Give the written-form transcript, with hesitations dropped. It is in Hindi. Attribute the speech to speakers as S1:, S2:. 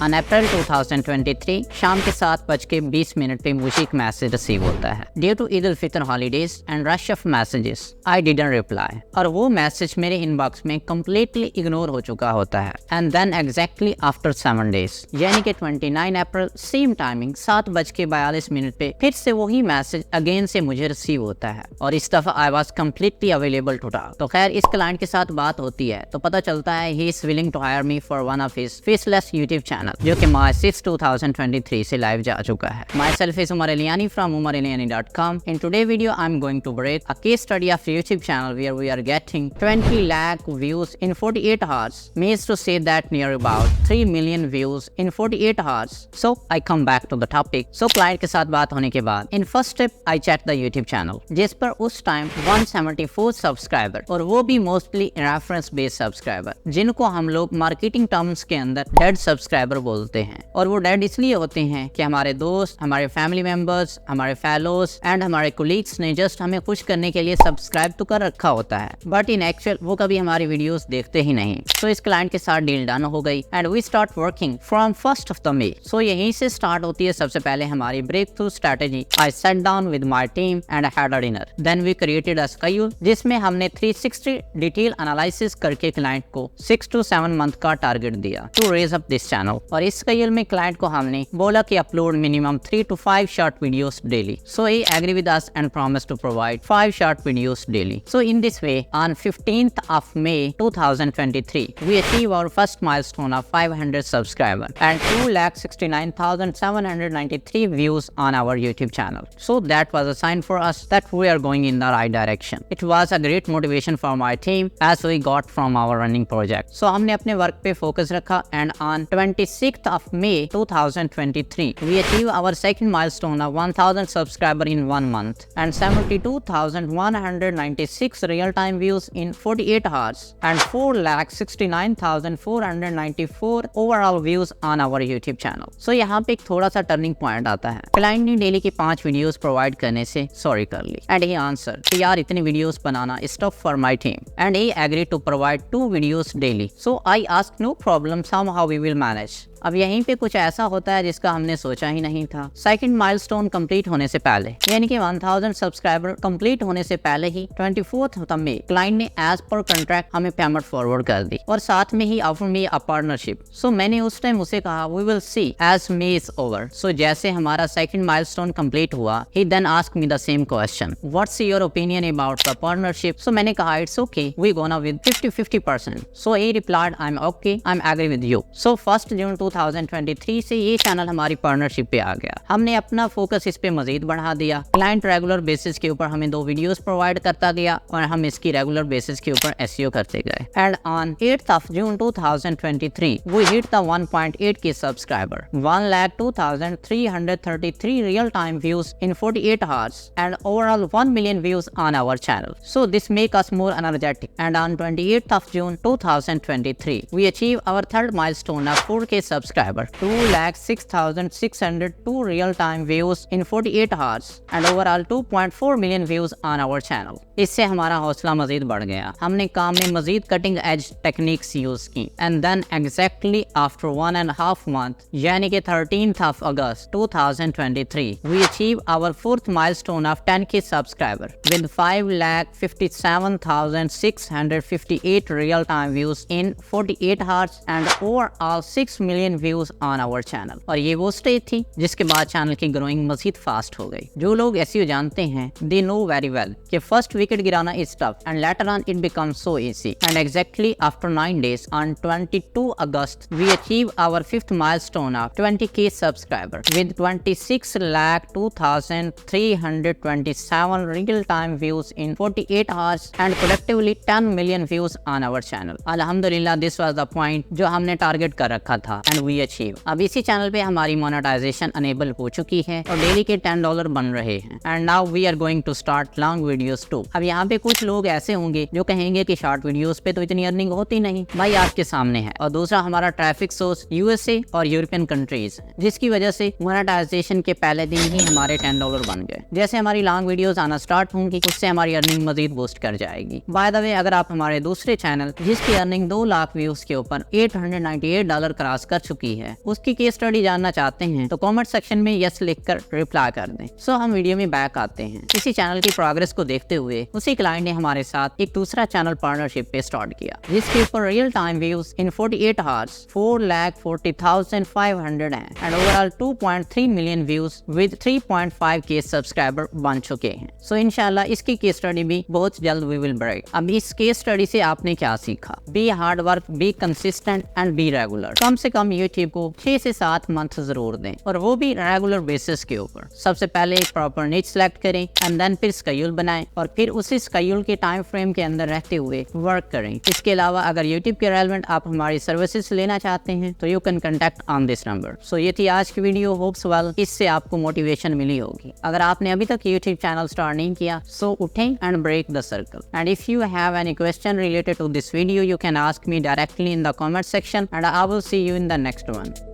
S1: ऑन अप्रैल 2023 शाम के 7:20 पे मुझे एक मैसेज रिसीव होता है। Due to Eid ul Fitr holidays and rush of messages I didn't reply. और वो मैसेज मेरे इनबॉक्स में कम्प्लीटली इग्नोर हो चुका होता है। And then exactly after 7 days यानी कि 29 अप्रैल सेम टाइमिंग 7:42 पे फिर से वही मैसेज अगेन से मुझे रिसीव होता है और इस दफा I was completely available to talk. तो खैर इस क्लाइंट के साथ बात होती है तो पता चलता है he is willing to hire me for one of his faceless YouTube channel जो कि मार्च 6 2023 से लाइव जा चुका है। My self is Umar Alyani from umaryani.com. In today's video I'm going to break a case study of YouTube channel where we are getting 20 lakh views in 48 hours. Means to say that near about 3 million views in 48 hours. So I come back to the topic. So client के साथ बात होने के बाद in first step I check the YouTube channel जिस पर उस टाइम 174 सब्सक्राइबर और वो भी मोस्टली रेफरेंस बेस्ड सब्सक्राइबर जिनको हम लोग मार्केटिंग टर्म्स के अंदर डेड सब्सक्राइबर बोलते हैं। और वो डेड इसलिए होते हैं कि हमारे दोस्त, हमारे फैमिली मेंबर्स, हमारे फेलोज एंड हमारे कोलीग्स ने जस्ट हमें खुश करने के लिए सब्सक्राइब तो कर रखा होता है बट इन एक्चुअल वो कभी हमारी वीडियोस देखते ही नहीं। तो इस क्लाइंट के साथ डील डन हो गई and we start working from 1st of the May. So यहीं से स्टार्ट होती है सबसे पहले हमारी breakthrough strategy. I set down with my team and had a dinner. Then we created a schedule जिसमें हमने 360 डिटेल एनालिसिस करके क्लाइंट को 6 to 7 मंथ का टारगेट दिया to raise up this channel. और इस शेड्यूल में क्लाइंट को हमने बोला कि upload minimum 3 to 5 short videos daily. So he agreed with us and promised to provide 5 short videos daily. So in this way, on 15th of May 2023, we achieved our first milestone of 500 subscribers and 2,69,793 views on our YouTube channel. So that was a sign for us that we are going in the right direction. It was a great motivation for my team as we got from our running project. So हमने अपने वर्क पे फोकस रखा and on 26th of May 2023, we achieved our second milestone of 1,000 subscribers in 1 month and 72,196 real-time views in 48 hours and 4,69,494 overall views on our YouTube channel. So यहाँ पे एक थोड़ा सा टर्निंग पॉइंट आता है। क्लाइंट ने डेली की 5 वीडियोस प्रोवाइड करने से सॉरी कर ली एंड ही आंसर कि यार इतनी वीडियोस बनाना is tough for my team and he agree to provide 2 videos daily. So I ask no problem somehow we will manage. अब यहीं पे कुछ ऐसा होता है जिसका हमने सोचा ही नहीं था। सेकंड माइलस्टोन कंप्लीट होने से पहले यानी कि 1000 सब्सक्राइबर कंप्लीट होने से पहले ही 24th में क्लाइंट ने एज पर कॉन्ट्रैक्ट हमें पेमेंट फॉरवर्ड कर दी और साथ में ही offer me a partnership. So मैंने उस टाइम उसे कहा we will see as May is over. So जैसे हमारा सेकंड माइलस्टोन कंप्लीट हुआ he then ask me the same question what's your opinion about the partnership. So मैंने कहा it's okay we gonna with 50-50%। So he replied I am okay I am agree with you. So 1 June 2023 से ये चैनल हमारी पार्टनरशिप पे आ गया। हमने अपना फोकस इस पे मजीद बढ़ा दिया। क्लाइंट रेगुलर बेसिस के ऊपर हमें 2 वीडियोस प्रोवाइड करता गया और हम इसकी रेगुलर बेसिस के ऊपर एसईओ करते गए and on 8th of June 2023 we hit the 1.8k subscriber, 1,02,333 real-time views in 48 hours and overall 1 million views on our channel. So this make us more energetic and on 28th of June 2023 we achieved our third milestone of 4k subscriber, 2,06,602 real-time views in 48 hours and overall 2.4 million views on our channel. इससे हमारा हौसला मजीद बढ़ गया। हमने काम में मजीद कटिंग एज टेक्निक्स यूज की and then exactly after 1.5 month यानी कि 13th of August 2023 we achieved our fourth milestone of 10k subscriber with 5,57,658 real-time views in 48 hours and overall 6 million views on our channel। और ये वो स्टेज थी जिसके बाद चैनल की ग्रोइंग मजीद फास्ट हो गई। जो लोग एसईओ जानते हैं they know very well कि फर्स्ट विकेट गिराना is tough and later on it becomes so easy and exactly after 9 days on 22 August we achieved our 5th milestone of 20k subscriber with 26,02,327 real-time views in 48 hours and collectively 10 million views on our channel। Alhamdulillah this was the point जो हमने टारगेट कर रखा था and we achieve। अब इसी चैनल पे हमारी मोनेटाइजेशन अनेबल हो चुकी है और डेली के $10 बन रहे हैं and now we are going to start long videos too। अब यहाँ पे कुछ लोग ऐसे होंगे जो कहेंगे कि शॉर्ट वीडियोस पे तो इतनी अर्निंग होती नहीं। भाई आपके सामने है। और दूसरा हमारा ट्रैफिक सोर्स यूएसए और यूरोपियन कंट्रीज है जिसकी वजह से मोनेटाइजेशन के पहले दिन ही हमारे $10 बन गए। जैसे हमारी लॉन्ग वीडियोस आना स्टार्ट होंगी उससे हमारी अर्निंग मजीद बूस्ट कर जाएगी। बाय द वे अगर आप हमारे दूसरे चैनल जिसकी अर्निंग 2 लाख व्यूज के ऊपर $898 क्रॉस कर चुकी है उसकी केस स्टडी जानना चाहते हैं तो कमेंट सेक्शन में यस लिखकर रिप्लाई कर दें। सो हम वीडियो में बैक आते हैं। इसी चैनल की प्रोग्रेस को देखते हुए उसी क्लाइंट ने हमारे साथ एक दूसरा चैनल पार्टनरशिप पे स्टार्ट किया जिसके ऊपर real time views in 48 hours 4,40,500 हैं and overall 2.3 million views with 3.5K subscriber बन चुके हैं। सो इंशाल्लाह इसकी केस स्टडी भी बहुत जल्द वी विल ब्रेक। अब इस केस स्टडी से आपने क्या सीखा? Be hard work, be consistent and be regular. कम से कम यूट्यूब को 6 से 7 मंथ जरूर दें और वो भी रेगुलर बेसिस के ऊपर। सबसे पहले एक प्रॉपर नीच सेलेक्ट करें एंड देन फिर स्केड्यूल बनाएं और फिर उसी स्केड्यूल के टाइम फ्रेम के अंदर रहते हुए वर्क करें। इसके अलावा अगर यूट्यूब के रेलेवेंट आप हमारी सर्विसेज लेना चाहते हैं तो you can contact on this number. So ये थी आज की वीडियो। होप्स वेल इससे आपको मोटिवेशन मिली होगी। अगर आपने अभी तक यूट्यूब चैनल स्टार्ट नहीं किया सो उठें and break the circle. And if you have any question related to this video, you can ask me directly in the comment section and I will see you in the next one.